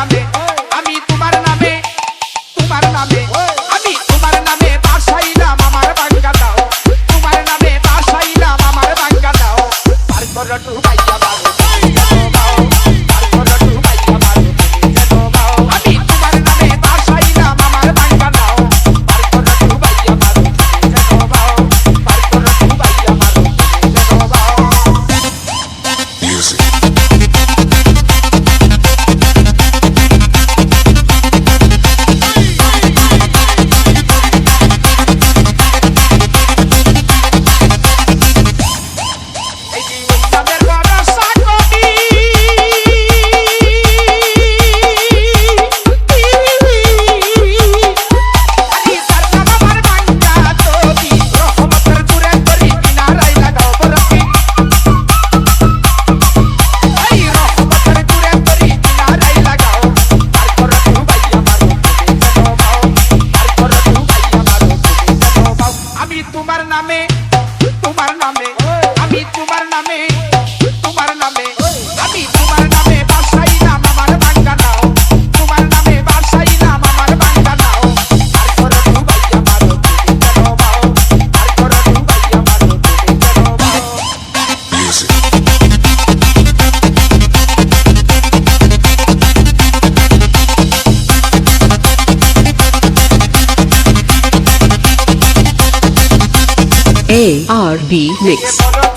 নামে আমি তোমার নামে আমি তোমার নামে বাসাইলাম আমার বাঙ্গা দাও তোমার নামে বাসাইলাম আমার বাঙ্গা দাও পার করো ডুবাইয়া বাবু পার করো ডুবাইয়া বাবু আমি তোমার নামে বাসাইলাম আমার বাঙ্গা দাও পার করো ডুবাইয়া বাবু পার করো ডুবাইয়া বাবু Music. এই জীবনের বড় সাগরী আরে তার নাম আমার বাঙ্গা তোবি রহমতের দূরে করি কিনারায় লাগাও বরফি এই রহমতের দূরে করি কিনারায় লাগাও পার করো ডুবাইয়া মারো পার করো ডুবাইয়া মারো আমি তোমার নামে আমি তোমার নামে আমি তোমার নামে বাসাইলাম আমার বাঙ্গা নাও তোমার নামে বাসাইলাম আমার বাঙ্গা নাও আর করো ডুবাইয়া মারো আর করো ডুবাইয়া মারো Music. ARB Mix. বড়